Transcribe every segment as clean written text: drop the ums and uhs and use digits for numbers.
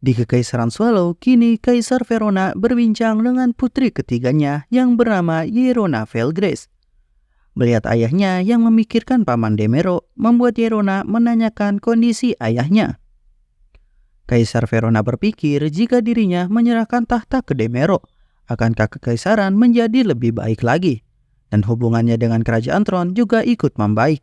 Di Kekaisaran Swallow, kini Kaisar Verona berbincang dengan putri ketiganya yang bernama Yerona Felgrace. Melihat ayahnya yang memikirkan paman Demero, membuat Yerona menanyakan kondisi ayahnya. Kaisar Verona berpikir jika dirinya menyerahkan tahta ke Demero, akankah kekaisaran menjadi lebih baik lagi, dan hubungannya dengan kerajaan Tron juga ikut membaik.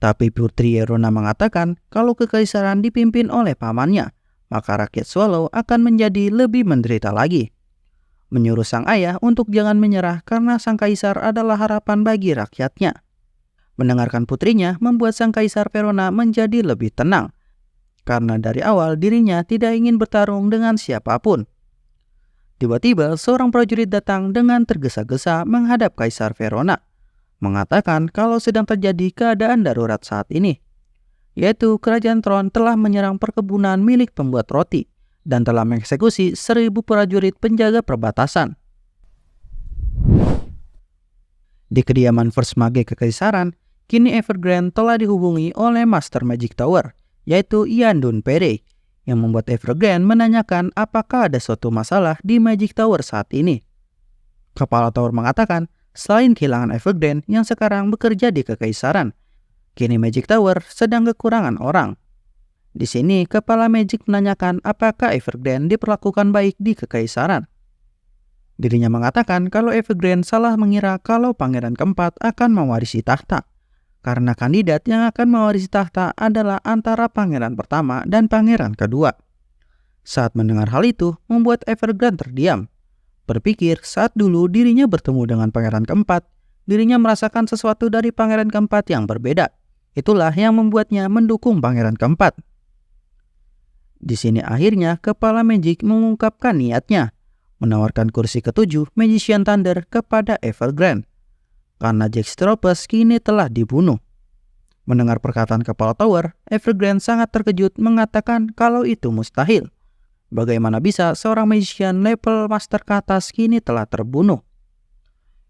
Tapi putri Yerona mengatakan kalau kekaisaran dipimpin oleh pamannya, maka rakyat Swallow akan menjadi lebih menderita lagi. Menyuruh sang ayah untuk jangan menyerah karena sang kaisar adalah harapan bagi rakyatnya. Mendengarkan putrinya membuat sang kaisar Verona menjadi lebih tenang, karena dari awal dirinya tidak ingin bertarung dengan siapapun. Tiba-tiba seorang prajurit datang dengan tergesa-gesa menghadap Kaisar Verona, mengatakan kalau sedang terjadi keadaan darurat saat ini, yaitu kerajaan Tron telah menyerang perkebunan milik pembuat roti dan telah mengeksekusi 1.000 prajurit penjaga perbatasan. Di kediaman First Mage Kekaisaran, kini Evergrande telah dihubungi oleh Master Magic Tower, yaitu Ian Dunpere, yang membuat Evergrande menanyakan apakah ada suatu masalah di Magic Tower saat ini. Kepala Tower mengatakan, selain kehilangan Evergrande yang sekarang bekerja di Kekaisaran, kini Magic Tower sedang kekurangan orang. Di sini, Kepala Magic menanyakan apakah Evergrande diperlakukan baik di Kekaisaran. Dirinya mengatakan kalau Evergrande salah mengira kalau Pangeran keempat akan mewarisi tahta, karena kandidat yang akan mewarisi tahta adalah antara pangeran pertama dan pangeran kedua. Saat mendengar hal itu, membuat Evergrande terdiam. Berpikir saat dulu dirinya bertemu dengan pangeran keempat, dirinya merasakan sesuatu dari pangeran keempat yang berbeda. Itulah yang membuatnya mendukung pangeran keempat. Di sini akhirnya Kepala Magic mengungkapkan niatnya, menawarkan kursi ketujuh Magician Thunder kepada Evergrande, karena Jack Stropus kini telah dibunuh. Mendengar perkataan Kepala Tower, Evergrande sangat terkejut mengatakan kalau itu mustahil. Bagaimana bisa seorang magician level master ke atas kini telah terbunuh?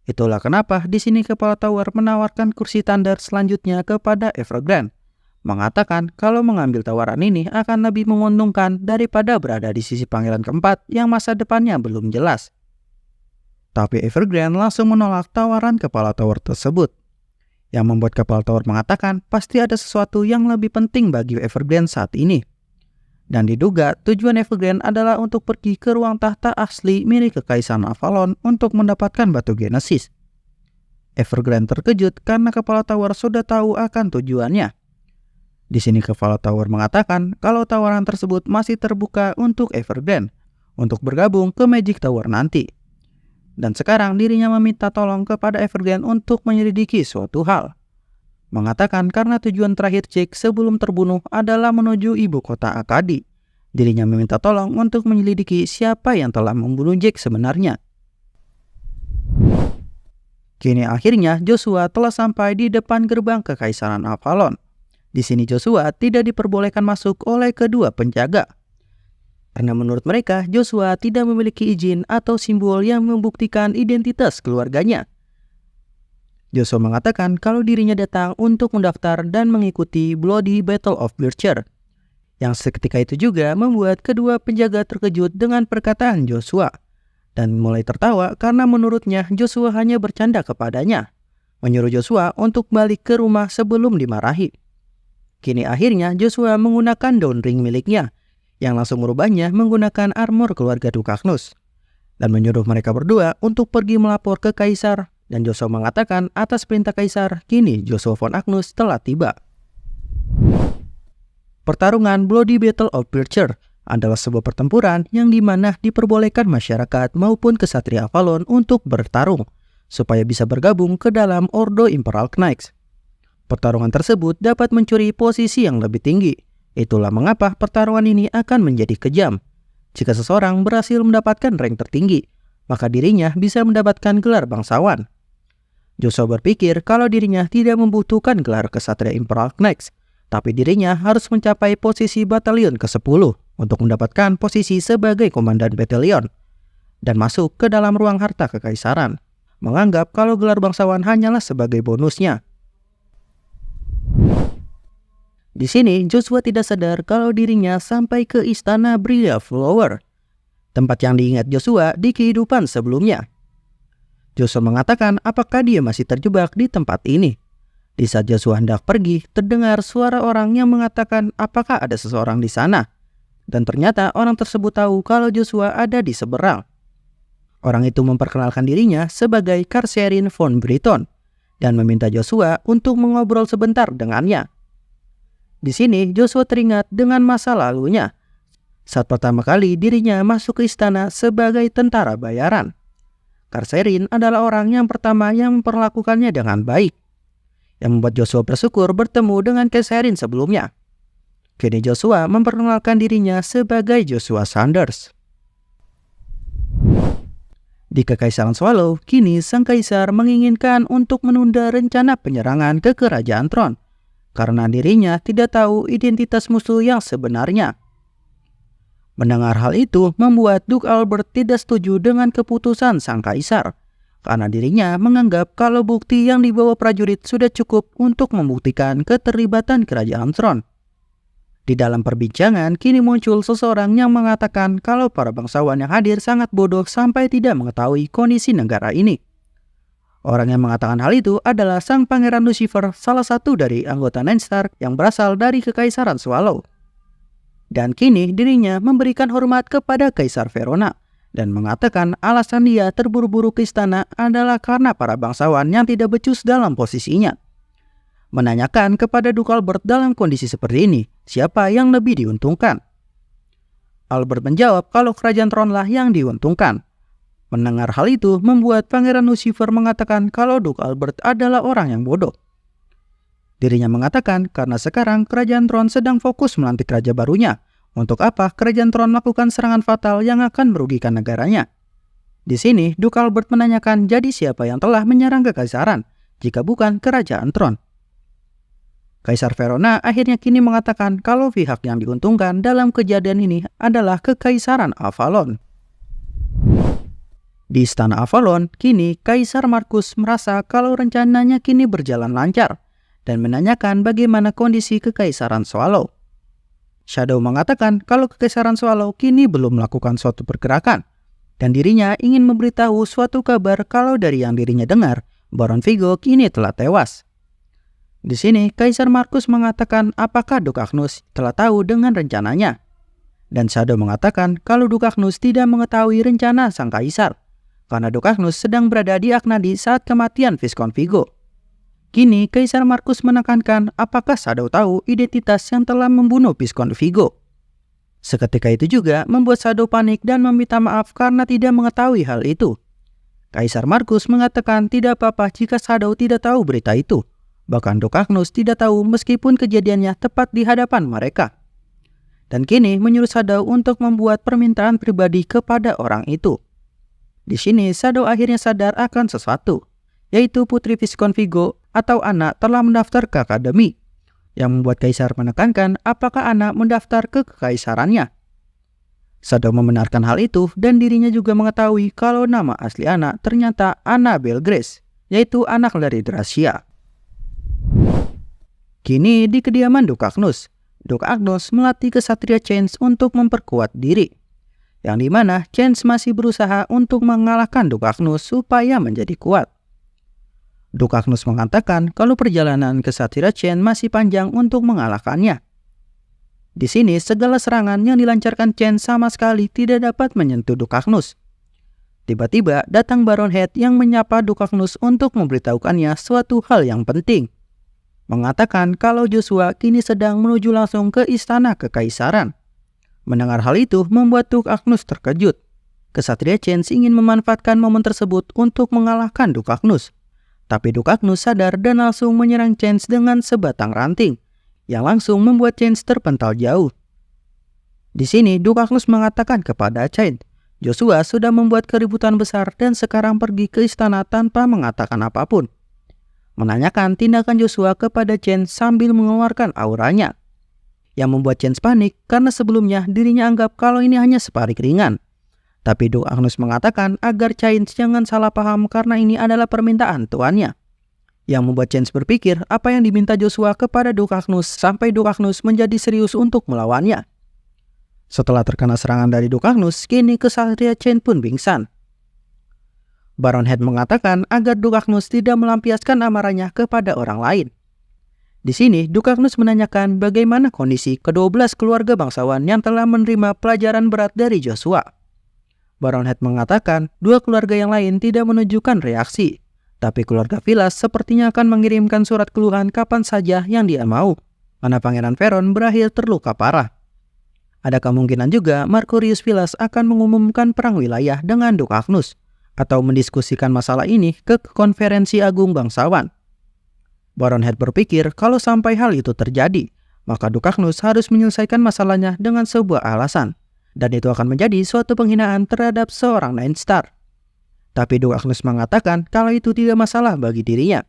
Itulah kenapa di sini Kepala Tower menawarkan kursi Thunder selanjutnya kepada Evergrande, mengatakan kalau mengambil tawaran ini akan lebih menguntungkan daripada berada di sisi pangeran keempat yang masa depannya belum jelas. Tapi Evergrande langsung menolak tawaran Kepala Tower tersebut, yang membuat Kepala Tower mengatakan pasti ada sesuatu yang lebih penting bagi Evergrande saat ini. Dan diduga tujuan Evergrande adalah untuk pergi ke ruang tahta asli milik Kekaisaran Avalon untuk mendapatkan batu Genesis. Evergrande terkejut karena Kepala Tower sudah tahu akan tujuannya. Di sini Kepala Tower mengatakan kalau tawaran tersebut masih terbuka untuk Evergrande untuk bergabung ke Magic Tower nanti. Dan sekarang dirinya meminta tolong kepada Evergrande untuk menyelidiki suatu hal. Mengatakan karena tujuan terakhir Jack sebelum terbunuh adalah menuju ibu kota Akadi. Dirinya meminta tolong untuk menyelidiki siapa yang telah membunuh Jack sebenarnya. Kini akhirnya Joshua telah sampai di depan gerbang Kekaisaran Avalon. Di sini Joshua tidak diperbolehkan masuk oleh kedua penjaga, karena menurut mereka Joshua tidak memiliki izin atau simbol yang membuktikan identitas keluarganya. Joshua mengatakan kalau dirinya datang untuk mendaftar dan mengikuti Bloody Battle of Bircher, yang seketika itu juga membuat kedua penjaga terkejut dengan perkataan Joshua, dan mulai tertawa karena menurutnya Joshua hanya bercanda kepadanya, menyuruh Joshua untuk balik ke rumah sebelum dimarahi. Kini akhirnya Joshua menggunakan daun ring miliknya, yang langsung merubahnya menggunakan armor keluarga Dukagnus, dan menyuruh mereka berdua untuk pergi melapor ke Kaisar. Dan Joshua mengatakan atas perintah Kaisar, kini Joshua von Agnus telah tiba. Pertarungan Bloody Battle of Bircher adalah sebuah pertempuran yang dimana diperbolehkan masyarakat maupun kesatria Avalon untuk bertarung, supaya bisa bergabung ke dalam Ordo Imperial Knights. Pertarungan tersebut dapat mencuri posisi yang lebih tinggi. Itulah mengapa pertarungan ini akan menjadi kejam. Jika seseorang berhasil mendapatkan rank tertinggi, maka dirinya bisa mendapatkan gelar bangsawan. Joshua berpikir kalau dirinya tidak membutuhkan gelar kesatria Imperial Knights, tapi dirinya harus mencapai posisi batalion ke-10 untuk mendapatkan posisi sebagai komandan batalion dan masuk ke dalam ruang harta kekaisaran, menganggap kalau gelar bangsawan hanyalah sebagai bonusnya. Di sini Joshua tidak sadar kalau dirinya sampai ke istana Brilliant Flower, tempat yang diingat Joshua di kehidupan sebelumnya. Joshua mengatakan apakah dia masih terjebak di tempat ini. Di saat Joshua hendak pergi, terdengar suara orang yang mengatakan apakah ada seseorang di sana. Dan ternyata orang tersebut tahu kalau Joshua ada di seberang. Orang itu memperkenalkan dirinya sebagai Carcerin von Britton dan meminta Joshua untuk mengobrol sebentar dengannya. Di sini Joshua teringat dengan masa lalunya saat pertama kali dirinya masuk ke istana sebagai tentara bayaran. Carcerin adalah orang yang pertama yang memperlakukannya dengan baik, yang membuat Joshua bersyukur bertemu dengan Carcerin sebelumnya. Kini Joshua memperkenalkan dirinya sebagai Joshua Sanders. Di Kekaisaran Swallow, kini sang kaisar menginginkan untuk menunda rencana penyerangan ke kerajaan Tron karena dirinya tidak tahu identitas musuh yang sebenarnya. Mendengar hal itu membuat Duke Albert tidak setuju dengan keputusan sang kaisar karena dirinya menganggap kalau bukti yang dibawa prajurit sudah cukup untuk membuktikan keterlibatan kerajaan Tron. Di dalam perbincangan, kini muncul seseorang yang mengatakan kalau para bangsawan yang hadir sangat bodoh sampai tidak mengetahui kondisi negara ini. Orang yang mengatakan hal itu adalah sang Pangeran Lucifer, salah satu dari anggota Nine Stark yang berasal dari Kekaisaran Swallow. Dan kini dirinya memberikan hormat kepada Kaisar Verona dan mengatakan alasan dia terburu-buru ke istana adalah karena para bangsawan yang tidak becus dalam posisinya. Menanyakan kepada Duke Albert dalam kondisi seperti ini, siapa yang lebih diuntungkan? Albert menjawab kalau kerajaan Tronlah yang diuntungkan. Mendengar hal itu membuat Pangeran Lucifer mengatakan kalau Duke Albert adalah orang yang bodoh. Dirinya mengatakan karena sekarang kerajaan Tron sedang fokus melantik raja barunya. Untuk apa kerajaan Tron melakukan serangan fatal yang akan merugikan negaranya? Di sini Duke Albert menanyakan jadi siapa yang telah menyerang kekaisaran jika bukan kerajaan Tron. Kaisar Verona akhirnya kini mengatakan kalau pihak yang diuntungkan dalam kejadian ini adalah Kekaisaran Avalon. Di istana Avalon, kini Kaisar Markus merasa kalau rencananya kini berjalan lancar dan menanyakan bagaimana kondisi Kekaisaran Swallow. Shadow mengatakan kalau Kekaisaran Swallow kini belum melakukan suatu pergerakan dan dirinya ingin memberitahu suatu kabar kalau dari yang dirinya dengar, Baron Vigo kini telah tewas. Di sini, Kaisar Markus mengatakan apakah Duke Agnus telah tahu dengan rencananya. Dan Shadow mengatakan kalau Duke Agnus tidak mengetahui rencana sang kaisar, karena Duke Agnus sedang berada di Aknadi saat kematian Viscount Vigo. Kini, Kaisar Markus menekankan apakah Shadow tahu identitas yang telah membunuh Viscount Vigo. Seketika itu juga membuat Shadow panik dan meminta maaf karena tidak mengetahui hal itu. Kaisar Markus mengatakan tidak apa-apa jika Shadow tidak tahu berita itu. Bahkan Duke Agnus tidak tahu meskipun kejadiannya tepat di hadapan mereka. Dan kini menyuruh Shadow untuk membuat permintaan pribadi kepada orang itu. Di sini Shadow akhirnya sadar akan sesuatu, yaitu Putri Viscount Vigo atau Anna telah mendaftar ke akademi, yang membuat Kaisar menekankan apakah Anna mendaftar ke kekaisarannya. Shadow membenarkan hal itu dan dirinya juga mengetahui kalau nama asli Anna ternyata Annabel Grace, yaitu anak dari Dracia. Kini di kediaman Duke Agnus, Duke Agnus melatih kesatria Chance untuk memperkuat diri, yang dimana Chance masih berusaha untuk mengalahkan Duke Agnus supaya menjadi kuat. Duke Agnus mengatakan kalau perjalanan kesatria Chance masih panjang untuk mengalahkannya. Di sini segala serangan yang dilancarkan Chance sama sekali tidak dapat menyentuh Duke Agnus. Tiba-tiba datang Baron Head yang menyapa Duke Agnus untuk memberitahukannya suatu hal yang penting. Mengatakan kalau Joshua kini sedang menuju langsung ke istana kekaisaran. Mendengar hal itu membuat Duke Agnus terkejut. Kesatria Chance ingin memanfaatkan momen tersebut untuk mengalahkan Duke Agnus. Tapi Duke Agnus sadar dan langsung menyerang Chance dengan sebatang ranting, yang langsung membuat Chance terpental jauh. Di sini Duke Agnus mengatakan kepada Chance, Joshua sudah membuat keributan besar dan sekarang pergi ke istana tanpa mengatakan apapun. Menanyakan tindakan Joshua kepada Chance sambil mengeluarkan auranya, yang membuat Chance panik karena sebelumnya dirinya anggap kalau ini hanya separik ringan. Tapi Duke Agnus mengatakan agar Chance jangan salah paham karena ini adalah permintaan tuannya. yang membuat Chance berpikir apa yang diminta Joshua kepada Duke Agnus sampai Duke Agnus menjadi serius untuk melawannya. Setelah terkena serangan dari Duke Agnus, kini kesatria Chance pun pingsan. Baron Head mengatakan agar Duke Agnus tidak melampiaskan amarahnya kepada orang lain. Di sini, Duke Agnus menanyakan bagaimana kondisi ke-12 keluarga bangsawan yang telah menerima pelajaran berat dari Joshua. Baron Head mengatakan dua keluarga yang lain tidak menunjukkan reaksi, tapi keluarga Vilas sepertinya akan mengirimkan surat keluhan kapan saja yang dia mau, karena Pangeran Veron berakhir terluka parah. Ada kemungkinan juga Marcurius Vilas akan mengumumkan perang wilayah dengan Duke Agnus, atau mendiskusikan masalah ini ke konferensi agung bangsawan. Baron Head berpikir kalau sampai hal itu terjadi, maka Duke Agnus harus menyelesaikan masalahnya dengan sebuah alasan, dan itu akan menjadi suatu penghinaan terhadap seorang Nine Star. Tapi Duke Agnus mengatakan kalau itu tidak masalah bagi dirinya,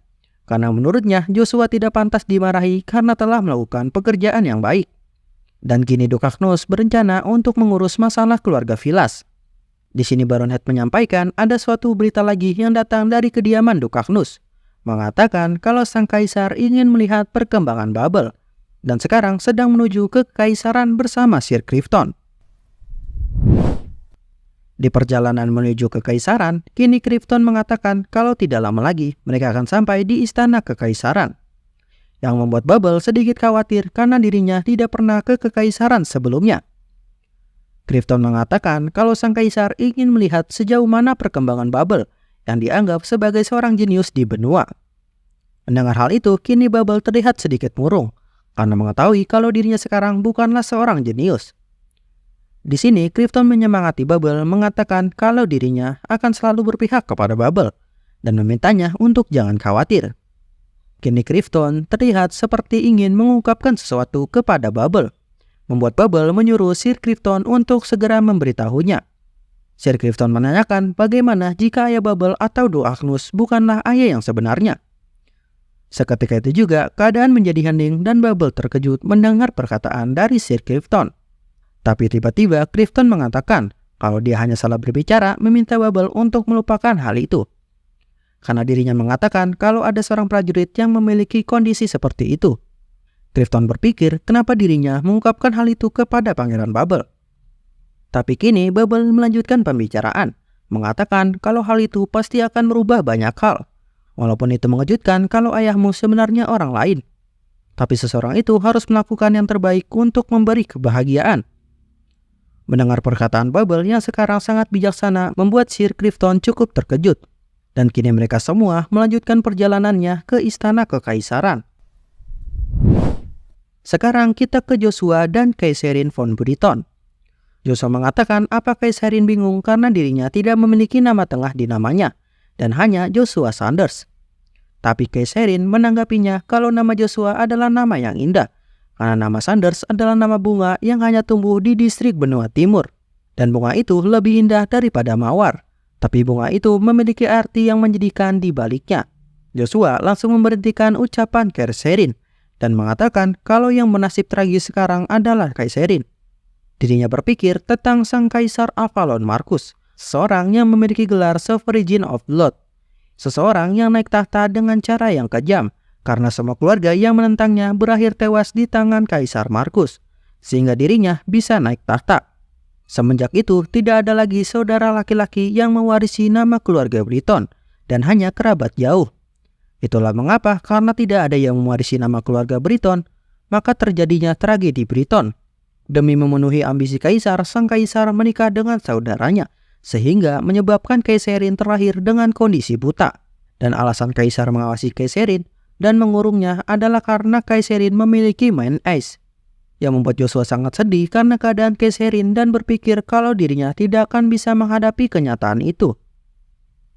karena menurutnya Joshua tidak pantas dimarahi karena telah melakukan pekerjaan yang baik. Dan kini Duke Agnus berencana untuk mengurus masalah keluarga Vilas. Di sini Baron Head menyampaikan ada suatu berita lagi yang datang dari kediaman Duke Agnus, mengatakan kalau sang kaisar ingin melihat perkembangan Bubble, dan sekarang sedang menuju ke kekaisaran bersama Sir Clifton. Di perjalanan menuju ke kekaisaran, kini Clifton mengatakan kalau tidak lama lagi mereka akan sampai di istana kekaisaran, yang membuat Bubble sedikit khawatir karena dirinya tidak pernah ke kekaisaran sebelumnya. Clifton mengatakan kalau sang kaisar ingin melihat sejauh mana perkembangan Bubble yang dianggap sebagai seorang jenius di benua. Mendengar hal itu, kini Bubble terlihat sedikit murung karena mengetahui kalau dirinya sekarang bukanlah seorang jenius. Di sini, Clifton menyemangati Bubble mengatakan kalau dirinya akan selalu berpihak kepada Bubble dan memintanya untuk jangan khawatir. Kini Clifton terlihat seperti ingin mengungkapkan sesuatu kepada Bubble, membuat Bubble menyuruh Sir Clifton untuk segera memberitahunya. Sir Clifton menanyakan bagaimana jika ayah Bubble atau Duke Agnus bukanlah ayah yang sebenarnya. Seketika itu juga keadaan menjadi hening dan Bubble terkejut mendengar perkataan dari Sir Clifton. Tapi tiba-tiba Clifton mengatakan kalau dia hanya salah berbicara meminta Bubble untuk melupakan hal itu. Karena dirinya mengatakan kalau ada seorang prajurit yang memiliki kondisi seperti itu. Clifton berpikir kenapa dirinya mengungkapkan hal itu kepada Pangeran Bubble. Tapi kini Bubble melanjutkan pembicaraan, mengatakan kalau hal itu pasti akan merubah banyak hal. Walaupun itu mengejutkan kalau ayahmu sebenarnya orang lain. Tapi seseorang itu harus melakukan yang terbaik untuk memberi kebahagiaan. Mendengar perkataan Bubble yang sekarang sangat bijaksana membuat Sir Clifton cukup terkejut. Dan kini mereka semua melanjutkan perjalanannya ke istana kekaisaran. Sekarang kita ke Joshua dan Kaiserin von Briton. Joshua mengatakan apa Kaiserin bingung karena dirinya tidak memiliki nama tengah di namanya, dan hanya Joshua Sanders. Tapi Kaiserin menanggapinya kalau nama Joshua adalah nama yang indah, karena nama Sanders adalah nama bunga yang hanya tumbuh di distrik benua timur. Dan bunga itu lebih indah daripada mawar, tapi bunga itu memiliki arti yang menyedihkan di baliknya. Joshua langsung memberhentikan ucapan Kaiserin dan mengatakan kalau yang bernasib tragis sekarang adalah Kaiserin. Dirinya berpikir tentang sang kaisar Avalon Marcus, seorang yang memiliki gelar Sovereign of Blood, seseorang yang naik tahta dengan cara yang kejam, karena semua keluarga yang menentangnya berakhir tewas di tangan Kaisar Marcus, sehingga dirinya bisa naik tahta. Semenjak itu tidak ada lagi saudara laki-laki yang mewarisi nama keluarga Briton, dan hanya kerabat jauh. Itulah mengapa karena tidak ada yang mewarisi nama keluarga Briton, maka terjadinya tragedi Briton. Demi memenuhi ambisi kaisar, sang kaisar menikah dengan saudaranya, sehingga menyebabkan Kaiserin terlahir dengan kondisi buta. Dan alasan kaisar mengawasi Kaiserin dan mengurungnya adalah karena Kaiserin memiliki mind eyes, yang membuat Joshua sangat sedih karena keadaan Kaiserin dan berpikir kalau dirinya tidak akan bisa menghadapi kenyataan itu.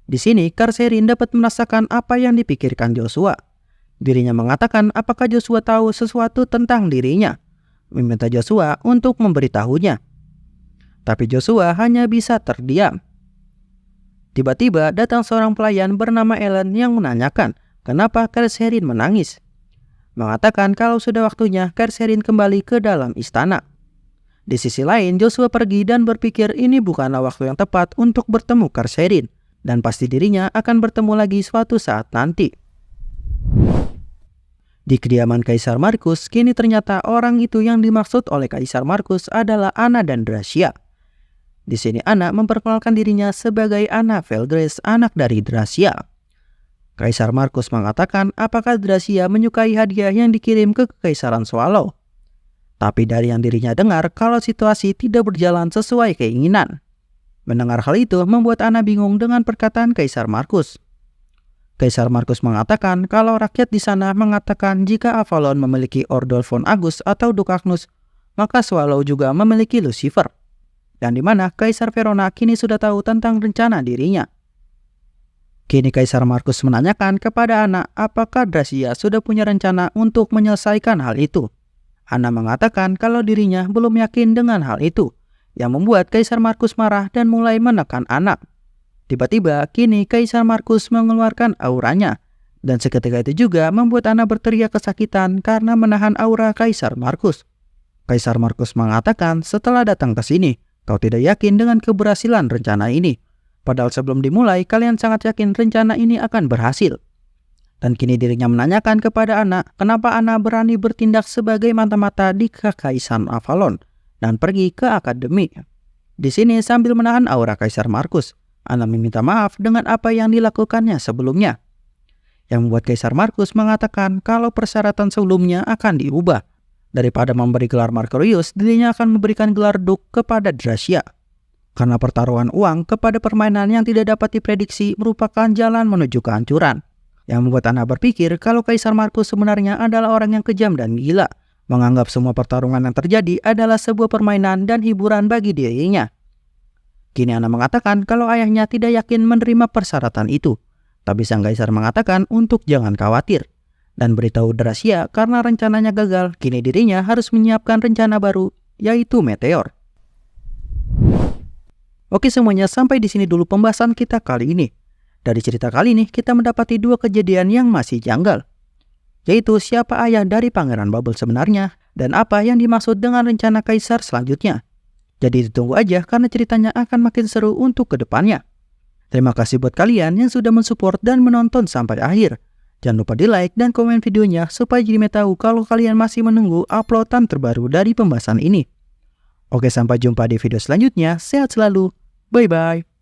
Di sini, Kaiserin dapat merasakan apa yang dipikirkan Joshua. Dirinya mengatakan apakah Joshua tahu sesuatu tentang dirinya, meminta Joshua untuk memberitahunya. Tapi Joshua hanya bisa terdiam. Tiba-tiba datang seorang pelayan bernama Ellen yang menanyakan kenapa Kaiserin menangis. Mengatakan kalau sudah waktunya Kaiserin kembali ke dalam istana. Di sisi lain, Joshua pergi dan berpikir ini bukanlah waktu yang tepat untuk bertemu Kaiserin, dan pasti dirinya akan bertemu lagi suatu saat nanti. Di kediaman Kaisar Markus, kini ternyata orang itu yang dimaksud oleh Kaisar Markus adalah Anna dan Dracia. Di sini Anna memperkenalkan dirinya sebagai Anna Valdres, anak dari Dracia. Kaisar Markus mengatakan apakah Dracia menyukai hadiah yang dikirim ke Kekaisaran Swallow. Tapi dari yang dirinya dengar kalau situasi tidak berjalan sesuai keinginan. Mendengar hal itu membuat Anna bingung dengan perkataan Kaisar Markus. Kaisar Markus mengatakan kalau rakyat di sana mengatakan jika Avalon memiliki Ordolphon Agus atau Duke Agnus, maka Swallow juga memiliki Lucifer. Dan di mana Kaisar Verona kini sudah tahu tentang rencana dirinya. Kini Kaisar Markus menanyakan kepada Anna apakah Dracia sudah punya rencana untuk menyelesaikan hal itu. Anna mengatakan kalau dirinya belum yakin dengan hal itu, yang membuat Kaisar Markus marah dan mulai menekan Anna. Tiba-tiba, kini Kaisar Markus mengeluarkan auranya, dan seketika itu juga membuat Anna berteriak kesakitan karena menahan aura Kaisar Markus. Kaisar Markus mengatakan setelah datang ke sini, kau tidak yakin dengan keberhasilan rencana ini. Padahal sebelum dimulai, kalian sangat yakin rencana ini akan berhasil. Dan kini dirinya menanyakan kepada Anna, kenapa Anna berani bertindak sebagai mata-mata di Kekaisaran Avalon dan pergi ke akademi. Di sini sambil menahan aura Kaisar Markus, Anna meminta maaf dengan apa yang dilakukannya sebelumnya. Yang membuat Kaisar Markus mengatakan kalau persyaratan sebelumnya akan diubah. Daripada memberi gelar Markurius, dirinya akan memberikan gelar Duke kepada Dracia. Karena pertaruhan uang kepada permainan yang tidak dapat diprediksi merupakan jalan menuju kehancuran. Yang membuat Anna berpikir kalau Kaisar Markus sebenarnya adalah orang yang kejam dan gila. Menganggap semua pertarungan yang terjadi adalah sebuah permainan dan hiburan bagi dirinya. Kini Anna mengatakan kalau ayahnya tidak yakin menerima persyaratan itu. Tapi sang Kaisar mengatakan untuk jangan khawatir. Dan beritahu Dracia karena rencananya gagal, kini dirinya harus menyiapkan rencana baru, yaitu Meteor. Oke semuanya, sampai di sini dulu pembahasan kita kali ini. Dari cerita kali ini, kita mendapati dua kejadian yang masih janggal. Yaitu siapa ayah dari Pangeran Bubble sebenarnya, dan apa yang dimaksud dengan rencana Kaisar selanjutnya. Jadi ditunggu aja karena ceritanya akan makin seru untuk kedepannya. Terima kasih buat kalian yang sudah mensupport dan menonton sampai akhir. Jangan lupa di like dan komen videonya supaya jadi tahu kalau kalian masih menunggu uploadan terbaru dari pembahasan ini. Oke, sampai jumpa di video selanjutnya. Sehat selalu. Bye-bye.